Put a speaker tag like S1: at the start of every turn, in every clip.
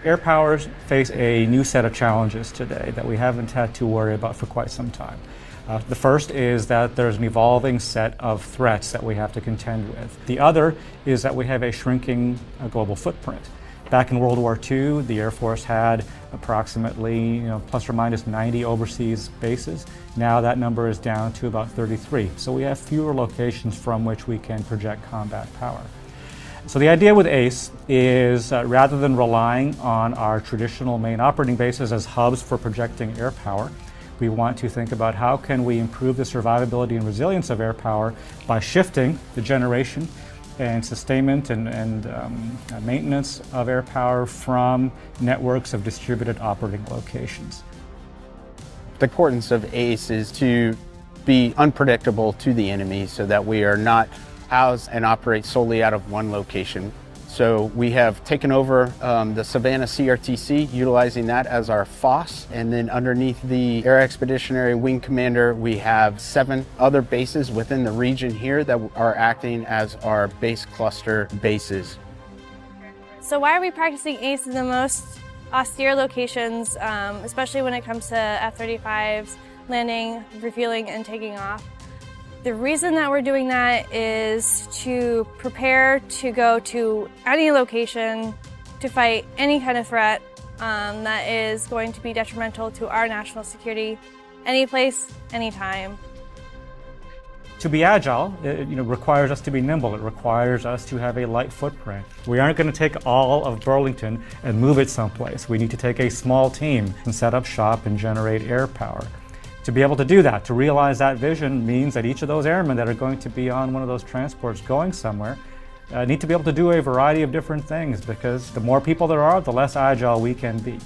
S1: Air powers face a new set of challenges today that we haven't had to worry about for quite some time. The first is that there's an evolving set of threats that we have to contend with. The other is that we have a shrinking global footprint. Back in World War II, the Air Force had approximately plus or minus 90 overseas bases. Now that number is down to about 33. So we have fewer locations from which we can project combat power. So the idea with ACE is rather than relying on our traditional main operating bases as hubs for projecting air power, we want to think about how can we improve the survivability and resilience of air power by shifting the generation and sustainment and maintenance of air power from networks of distributed operating locations.
S2: The importance of ACE is to be unpredictable to the enemy so that we are not housed and operate solely out of one location. So we have taken over the Savannah CRTC, utilizing that as our FOSS, and then underneath the Air Expeditionary Wing Commander, we have 7 other bases within the region here that are acting as our base cluster bases.
S3: So why are we practicing ACE in the most austere locations, especially when it comes to F-35s landing, refueling, and taking off? The reason that we're doing that is to prepare to go to any location to fight any kind of threat that is going to be detrimental to our national security, any place, anytime.
S1: To be agile, it requires us to be nimble. It requires us to have a light footprint. We aren't going to take all of Burlington and move it someplace. We need to take a small team and set up shop and generate air power. To be able to do that, to realize that vision, means that each of those airmen that are going to be on one of those transports going somewhere need to be able to do a variety of different things, because the more people there are, the less agile we can be.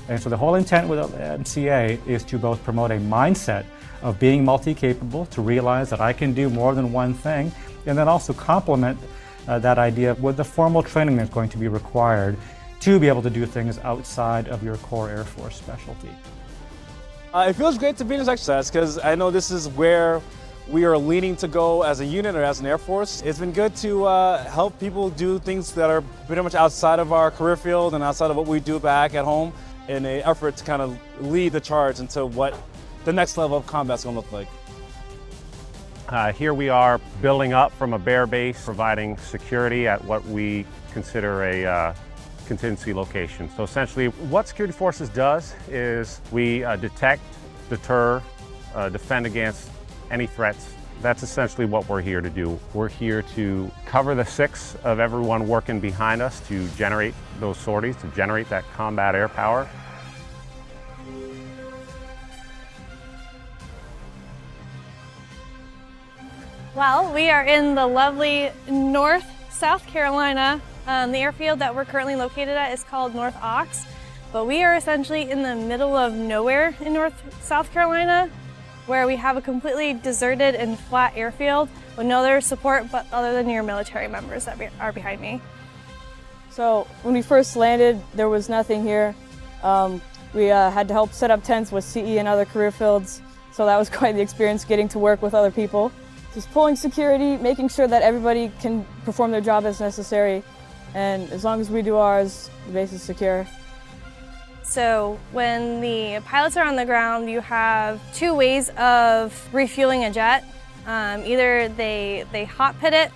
S1: And so the whole intent with MCA is to both promote a mindset of being multi-capable, to realize that I can do more than one thing, and then also complement that idea with the formal training that's going to be required to be able to do things outside of your core Air Force specialty.
S4: It feels great to be in this exercise because I know this is where we are leaning to go as a unit or as an Air Force. It's been good to help people do things that are pretty much outside of our career field and outside of what we do back at home in an effort to kind of lead the charge into what the next level of combat is going to look like.
S5: Here we are building up from a bare base, providing security at what we consider a contingency location. So essentially what Security Forces does is we detect, deter, defend against any threats. That's essentially what we're here to do. We're here to cover the 6 of everyone working behind us to generate those sorties, to generate that combat air power.
S3: Well, we are in the lovely North South Carolina. The airfield that we're currently located at is called North Ox, but we are essentially in the middle of nowhere in North South Carolina, where we have a completely deserted and flat airfield with no other support but other than your military members that are behind me.
S6: So when we first landed, there was nothing here. We had to help set up tents with CE and other career fields, so that was quite the experience getting to work with other people. Just pulling security, making sure that everybody can perform their job as necessary. And as long as we do ours, the base is secure.
S3: So when the pilots are on the ground, you have 2 ways of refueling a jet. Either they hot pit it,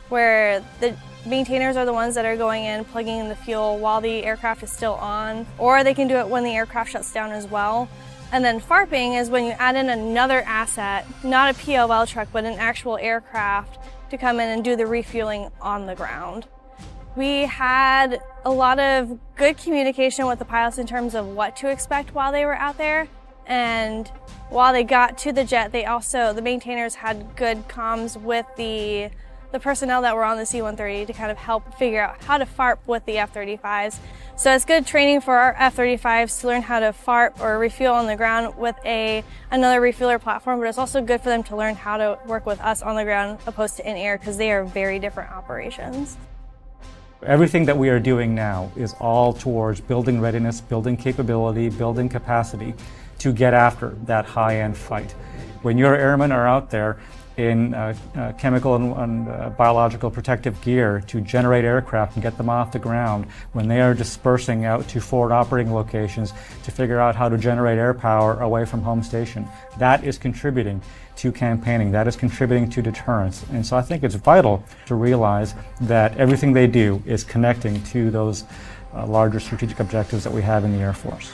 S3: where the maintainers are the ones that are going in, plugging in the fuel while the aircraft is still on, or they can do it when the aircraft shuts down as well. And then FARPing is when you add in another asset, not a PLL truck, but an actual aircraft to come in and do the refueling on the ground. We had a lot of good communication with the pilots in terms of what to expect while they were out there. And while they got to the jet, the maintainers had good comms with the personnel that were on the C-130 to kind of help figure out how to FARP with the F-35s. So it's good training for our F-35s to learn how to FARP or refuel on the ground with another refueler platform, but it's also good for them to learn how to work with us on the ground opposed to in air, because they are very different operations.
S1: Everything that we are doing now is all towards building readiness, building capability, building capacity to get after that high-end fight. When your airmen are out there, in chemical and biological protective gear to generate aircraft and get them off the ground, when they are dispersing out to forward operating locations to figure out how to generate air power away from home station. That is contributing to campaigning. That is contributing to deterrence. And so I think it's vital to realize that everything they do is connecting to those larger strategic objectives that we have in the Air Force.